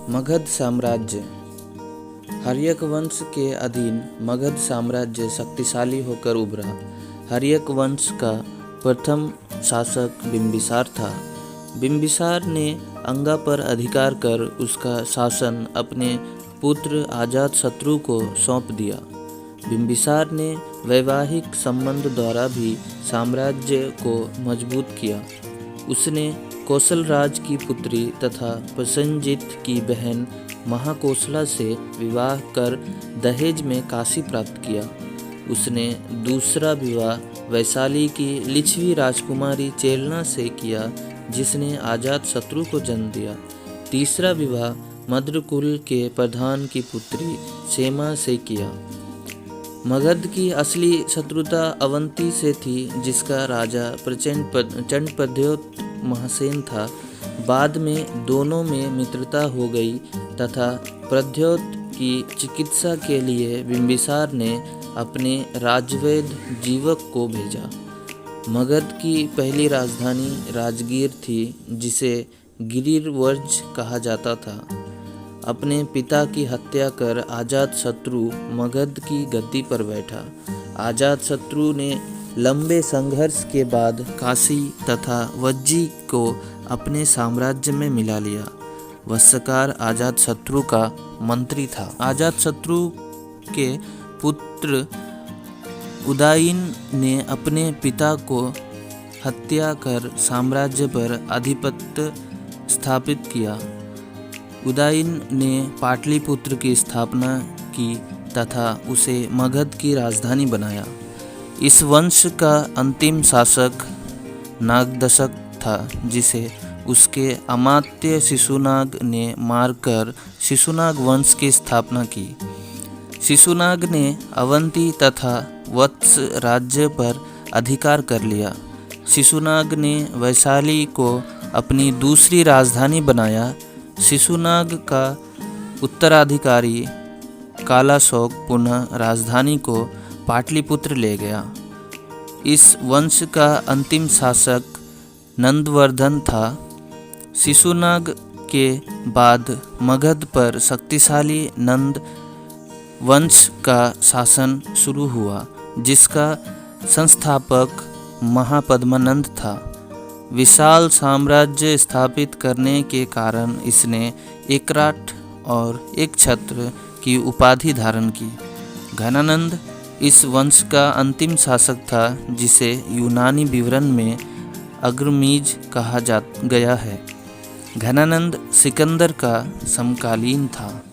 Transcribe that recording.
मगध साम्राज्य। हर्यक वंश के अधीन मगध साम्राज्य शक्तिशाली होकर उभरा। हर्यक वंश का प्रथम शासक बिंबिसार था। बिंबिसार ने अंगा पर अधिकार कर उसका शासन अपने पुत्र अजातशत्रु को सौंप दिया। बिंबिसार ने वैवाहिक संबंध द्वारा भी साम्राज्य को मजबूत किया। उसने कौशल राज की पुत्री तथा प्रसेनजित की बहन महाकोशला से विवाह कर दहेज में काशी प्राप्त किया। उसने दूसरा विवाह वैशाली की लिच्छवी राजकुमारी चेलना से किया, जिसने अजातशत्रु को जन्म दिया। तीसरा विवाह मद्रकुल के प्रधान की पुत्री क्षेमा से किया। मगध की असली शत्रुता अवंती से थी, जिसका राजा चंडप्रद्योत महासेन था। बाद में दोनों में मित्रता हो गई तथा प्रद्योत की चिकित्सा के लिए बिंबिसार ने अपने राजवैद्य जीवक को भेजा। मगध की पहली राजधानी राजगीर थी, जिसे गिरिवर्ज कहा जाता था। अपने पिता की हत्या कर अजातशत्रु मगध की गद्दी पर बैठा। अजातशत्रु ने लंबे संघर्ष के बाद काशी तथा वज्जी को अपने साम्राज्य में मिला लिया। वत्सकार अजातशत्रु का मंत्री था। अजातशत्रु के पुत्र उदयन ने अपने पिता को हत्या कर साम्राज्य पर आधिपत्य स्थापित किया। उदयन ने पाटलिपुत्र की स्थापना की तथा उसे मगध की राजधानी बनाया। इस वंश का अंतिम शासक नागदशक था, जिसे उसके अमात्य शिशुनाग ने मारकर शिशुनाग वंश की स्थापना की। शिशुनाग ने अवंती तथा वत्स राज्य पर अधिकार कर लिया। शिशुनाग ने वैशाली को अपनी दूसरी राजधानी बनाया। शिशुनाग का उत्तराधिकारी कालाशोक पुनः राजधानी को पाटलिपुत्र ले गया। इस वंश का अंतिम शासक नंदवर्धन था। शिशुनाग के बाद मगध पर शक्तिशाली नंद वंश का शासन शुरू हुआ, जिसका संस्थापक महापद्मानंद था। विशाल साम्राज्य स्थापित करने के कारण इसने एकराट और एक छत्र की उपाधि धारण की। घनानंद इस वंश का अंतिम शासक था, जिसे यूनानी विवरण में अग्रमीज कहा गया है। घनानंद सिकंदर का समकालीन था।